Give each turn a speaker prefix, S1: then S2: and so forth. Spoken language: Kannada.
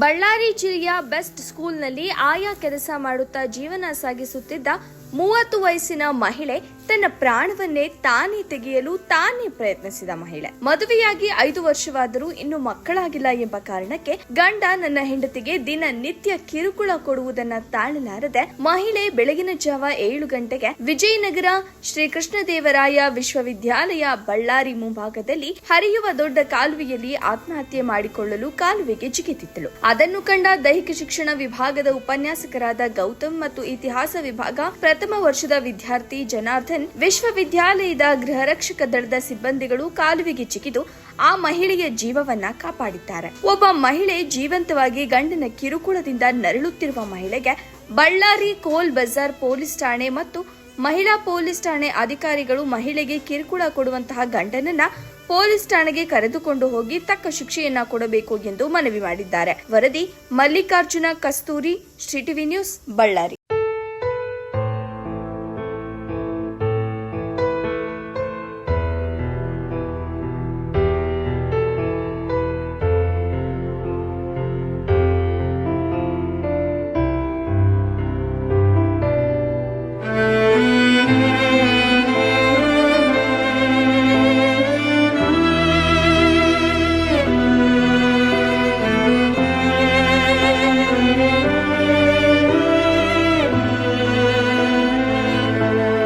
S1: ಬಳ್ಳಾರಿ ಜಿಲ್ಲೆಯ ಬೆಸ್ಟ್ ಸ್ಕೂಲ್ನಲ್ಲಿ ಆಯಾ ಕೆಲಸ ಮಾಡುತ್ತಾ ಜೀವನ ಸಾಗಿಸುತ್ತಿದ್ದ 30 ವಯಸ್ಸಿನ ಮಹಿಳೆ ತನ್ನ ಪ್ರಾಣವನ್ನೇ ತಾನೇ ತೆಗೆಯಲು ತಾನೇ ಪ್ರಯತ್ನಿಸಿದ ಮಹಿಳೆ. ಮದುವೆಯಾಗಿ 5 ವರ್ಷವಾದರೂ ಇನ್ನು ಮಕ್ಕಳಾಗಿಲ್ಲ ಎಂಬ ಕಾರಣಕ್ಕೆ ಗಂಡ ನನ್ನ ಹೆಂಡತಿಗೆ ದಿನನಿತ್ಯ ಕಿರುಕುಳ ಕೊಡುವುದನ್ನ ತಾಳಲಾರದೆ ಮಹಿಳೆ ಬೆಳಗಿನ ಜಾವ 7 ಗಂಟೆಗೆ ವಿಜಯನಗರ ಶ್ರೀಕೃಷ್ಣದೇವರಾಯ ವಿಶ್ವವಿದ್ಯಾಲಯ ಬಳ್ಳಾರಿ ಮುಂಭಾಗದಲ್ಲಿ ಹರಿಯುವ ದೊಡ್ಡ ಕಾಲುವೆಯಲ್ಲಿ ಆತ್ಮಹತ್ಯೆ ಮಾಡಿಕೊಳ್ಳಲು ಕಾಲುವೆಗೆ ಜಿಗಿತಿದ್ದಳು. ಅದನ್ನು ಕಂಡ ದೈಹಿಕ ಶಿಕ್ಷಣ ವಿಭಾಗದ ಉಪನ್ಯಾಸಕರಾದ ಗೌತಮ್ ಮತ್ತು ಇತಿಹಾಸ ವಿಭಾಗ ಪ್ರಥಮ ವರ್ಷದ ವಿದ್ಯಾರ್ಥಿ ಜನಾರ್ದನ್, ವಿಶ್ವವಿದ್ಯಾಲಯದ ಗೃಹರಕ್ಷಕ ದಳದ ಸಿಬ್ಬಂದಿಗಳು ಕಾಲುವೆಗೆ ಜಿಗಿದು ಆ ಮಹಿಳೆಯ ಜೀವವನ್ನ ಕಾಪಾಡಿದ್ದಾರೆ. ಒಬ್ಬ ಮಹಿಳೆ ಜೀವಂತವಾಗಿ ಗಂಡನ ಕಿರುಕುಳದಿಂದ ನರಳುತ್ತಿರುವ ಮಹಿಳೆಗೆ ಬಳ್ಳಾರಿ ಕೋಲ್ ಬಜಾರ್ ಪೊಲೀಸ್ ಠಾಣೆ ಮತ್ತು ಮಹಿಳಾ ಪೊಲೀಸ್ ಠಾಣೆ ಅಧಿಕಾರಿಗಳು ಮಹಿಳೆಗೆ ಕಿರುಕುಳ ಕೊಡುವಂತಹ ಗಂಡನನ್ನ ಪೊಲೀಸ್ ಠಾಣೆಗೆ ಕರೆದುಕೊಂಡು ಹೋಗಿ ತಕ್ಕ ಶಿಕ್ಷೆಯನ್ನ ಕೊಡಬೇಕು ಎಂದು ಮನವಿ ಮಾಡಿದ್ದಾರೆ. ವರದಿ ಮಲ್ಲಿಕಾರ್ಜುನ ಕಸ್ತೂರಿ, ಟಿವಿ ನ್ಯೂಸ್, ಬಳ್ಳಾರಿ.